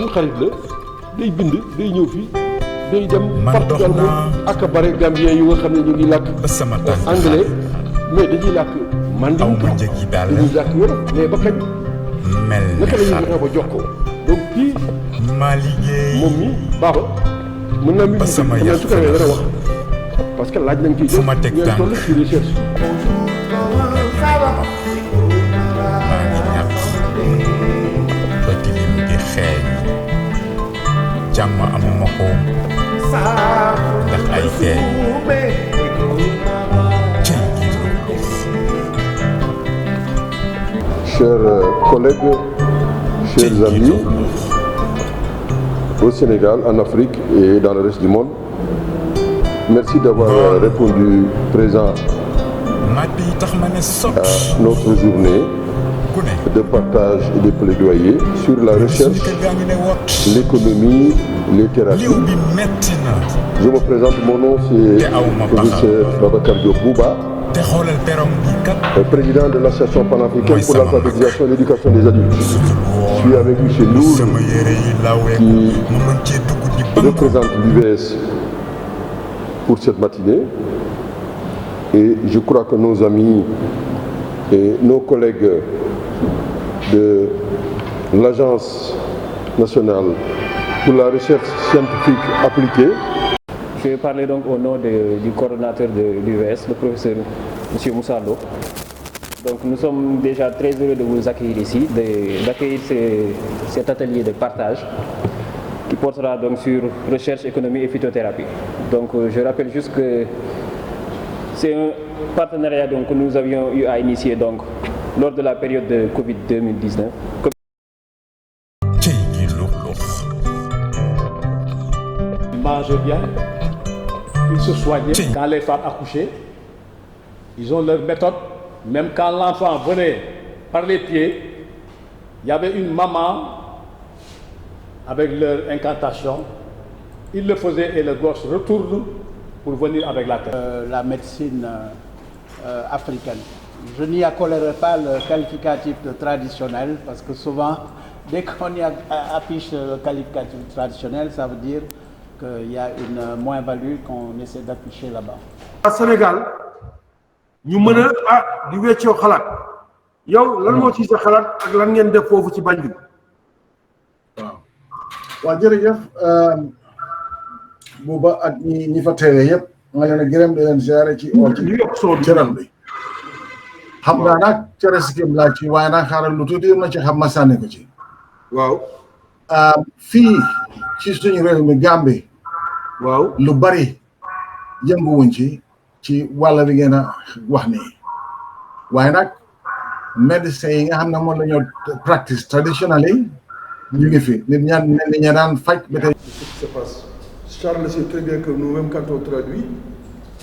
suñu xarit la day bind day ñëw fii day dem Portugal moom ak bare Gambien yu nga xam ne ñu ngi làkk anglais mais dañuy làkk mandinka dañuy làkk wolof mais ba kañ naka la ñuy fexe ba jox ko donc kii moom mi baaxa mën naa mi xam naa su ko defee dana wax parce que laaj nañ kii jël ngeen toll ci recherche jàmm amuma ko ndax ay feeñ Chers collègues, chers amis, au Sénégal, en Afrique et dans le reste du monde, merci d'avoir répondu présent à notre journée de partage et de plaidoyer sur la recherche, l'économie, les thérapies. Je me présente, mon nom c'est professeur Babacar Diop Bouba, président de l'association panafricaine pour l'alphabétisation et l'éducation des adultes. Je suis avec M. Nour qui représente l'UVS pour cette matinée. Et je crois que nos amis et nos collègues de l'Agence nationale pour la recherche scientifique appliquée. Je vais parler donc au nom du coordonnateur de l'UVS, le professeur M. Moussa Lo. Donc nous sommes déjà très heureux de vous accueillir ici, d'accueillir cet atelier de partage qui portera donc sur recherche, économie et phytothérapie. Donc je rappelle juste que c'est un partenariat donc, que nous avions eu à initier donc, lors de la période de Covid 2019. Ils mangent bien, ils se soignaient. Quand les femmes accouchaient, ils ont leur méthode. Même quand l'enfant venait par les pieds, il y avait une maman avec leur incantation. Ils le faisaient et le gosse retourne pour venir avec la tête. La médecine africaine. Je n'y accolerai pas le qualificatif de traditionnel parce que souvent, dès qu'on y affiche le qualificatif traditionnel, ça veut dire qu'il y a une moins-value qu'on essaie d'afficher là-bas. Au Sénégal, ñu mën a di weccoo xalaat yow lan moo ci sa xalaat ak lan ngeen def foofu ci Banjul. waaw jërëjëf Bouba ak ñi fa teewee yëpp nga leen a gërëm di leen ziare ci cëral bi xam naa nag cere sikim laa ci waaye nag xaaral lu tuuti ma ci xam ma sànni ko ci waaw fii ci suñu réew mi Gambie waaw lu bari yënguwuñ ci wàll bi ngeen a wax nii waaye nag médecins yi nga xam ne moom la ñoo practice traditionnel yi ñu ngi fi nit ña daan faj ba tey. Ce qui se passe. Charles sait très bien que nous-mêmes, quand on traduit,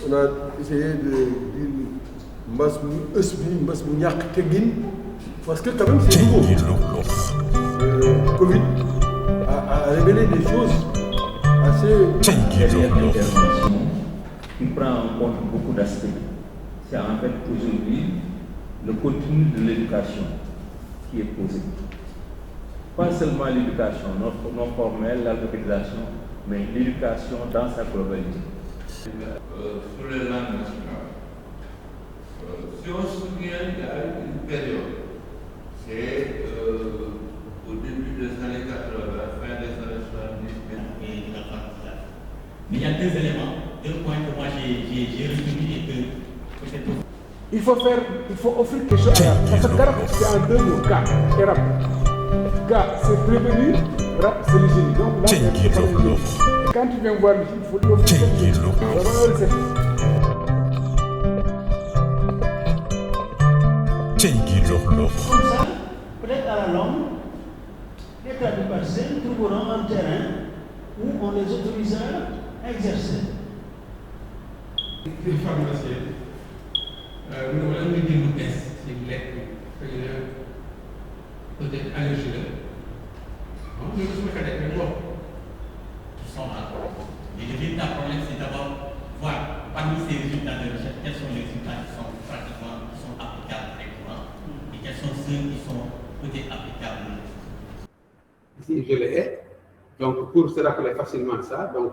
on a essayé de dire mbas mu ës bi mbas mu ñàkk teggin parce que quand même c'est nouveau. Covid a révélé des choses assez. Qui prend en compte beaucoup d'aspects. C'est en fait aujourd'hui le contenu de l'éducation qui est posé. Pas seulement l'éducation non formelle, l'alphabétisation, mais l'éducation dans sa globalité. Sur les langues nationales, si on se souvient, il y a une période, c'est au début des années 80, fin des années 70. Et de l'apprentissage. Mais il y a deux éléments, deux points que moi j'ai retenus et que peut-être. Il faut offrir quelque chose à parce que GARAP c'est en deux mots, GA et RAP. GA c'est prévenir, RAP c'est le génie. Donc là, c'est pas le génie. Quand tu viens voir ici, il faut lui offrir quelque chose. Comme ça, peut-être à la longue, les tradipraticiens trouveront un terrain où on les autorisera à exercer. Les pharmaciens, nous allons dire nous tests, c'est peut-être allergie là. Non, je ne sais pas mais bon. Nous sommes là. Et le véritable problème, c'est d'abord voir parmi ces résultats de recherche, quels sont les résultats qui sont pratiquement, qui sont applicables directement et quels sont ceux qui sont peut-être applicables. Ici, je l'ai. Donc, pour se rappeler facilement ça, donc,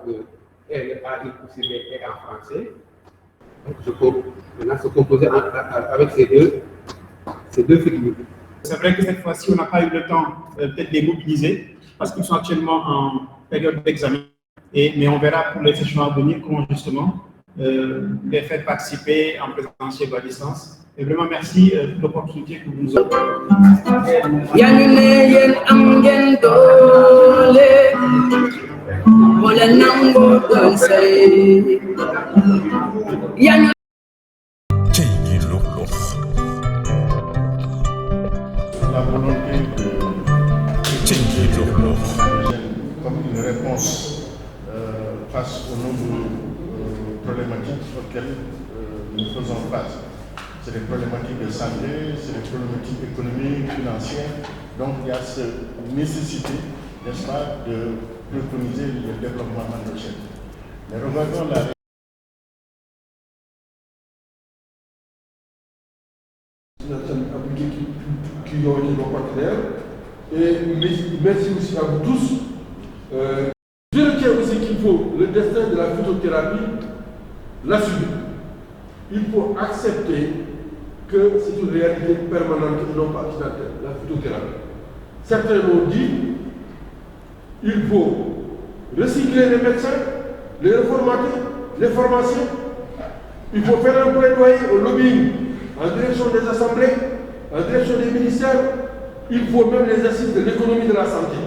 elle a une possibilité en français. Donc, je peux maintenant se composer avec ces deux figures. C'est vrai que cette fois-ci, on n'a pas eu le temps peut-être de les mobiliser parce qu'ils sont actuellement en période d'examen. Mais on verra pour les sessions à venir comment justement les faire participer en présentiel ou à distance. Et vraiment merci pour l'opportunité que vous nous offrez. La volonté comme une réponse face aux nombreuses problématiques auxquelles nous faisons face. C'est des problématiques de santé, c'est des problématiques économiques, financières. Donc il y a cette nécessité, n'est-ce pas, de préconiser le développement endogène. Mais regardons la qui ont été nos partenaires. Et merci aussi à vous tous. Je retiens aussi qu'il faut le destin de la phytothérapie l'assumer. Il faut accepter que c'est une réalité permanente et non pas accidentelle, la phytothérapie. Certains m'ont dit il faut recycler les médecins, les reformater, les pharmaciens. Il faut faire un plaidoyer au lobbying en direction des assemblées, en direction des ministères. Il faut même les assises de l'économie de la santé.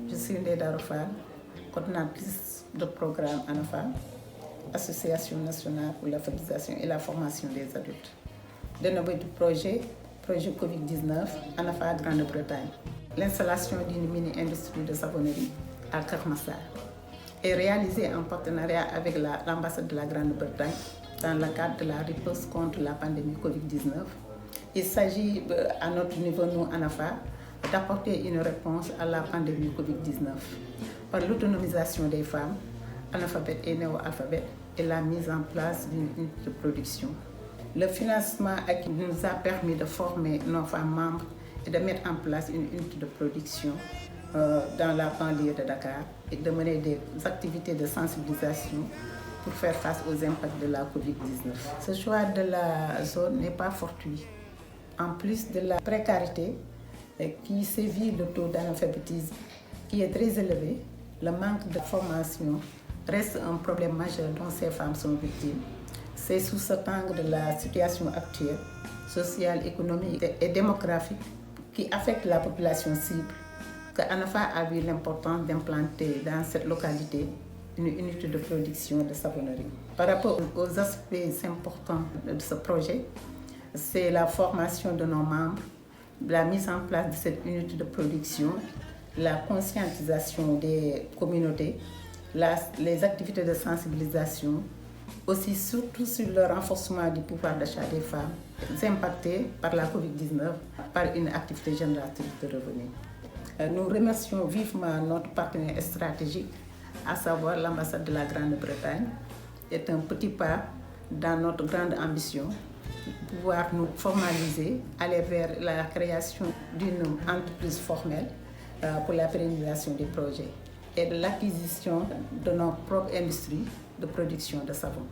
Je suis Ndeda Rofal, coordinatrice de programme ANAFA, Association nationale pour l'alphabétisation et la formation des adultes. De nouveau du projet Covid-19, ANAFA Grande-Bretagne. L'installation d'une mini-industrie de savonnerie à Kermassar est réalisée en partenariat avec l'ambassade de la Grande-Bretagne dans le cadre de la riposte contre la pandémie Covid-19. Il s'agit, à notre niveau, nous, ANAFA, d'apporter une réponse à la pandémie Covid-19 par l'autonomisation des femmes, analphabètes et néo-alphabètes, et la mise en place d'une unité de production. Le financement qui nous a permis de former nos femmes membres et de mettre en place une unité de production dans la banlieue de Dakar et de mener des activités de sensibilisation pour faire face aux impacts de la Covid-19. Ce choix de la zone n'est pas fortuit. En plus de la précarité qui sévit le taux d'analphabétisme qui est très élevé, le manque de formation reste un problème majeur dont ces femmes sont victimes. C'est sous cet angle de la situation actuelle, sociale, économique et démographique qui affecte la population cible que ANAFA a vu l'importance d'implanter dans cette localité une unité de production de savonnerie. Par rapport aux aspects importants de ce projet, c'est la formation de nos membres, la mise en place de cette unité de production, la conscientisation des communautés, les activités de sensibilisation, aussi surtout sur le renforcement du pouvoir d'achat des femmes impactées par la Covid-19 par une activité génératrice de revenus. Nous remercions vivement notre partenaire stratégique, à savoir l'ambassade de la Grande-Bretagne. C'est un petit pas dans notre grande ambition de pouvoir nous formaliser, aller vers la création d'une entreprise formelle pour la pérennisation des projets et de l'acquisition de nos propres industries de production de savon.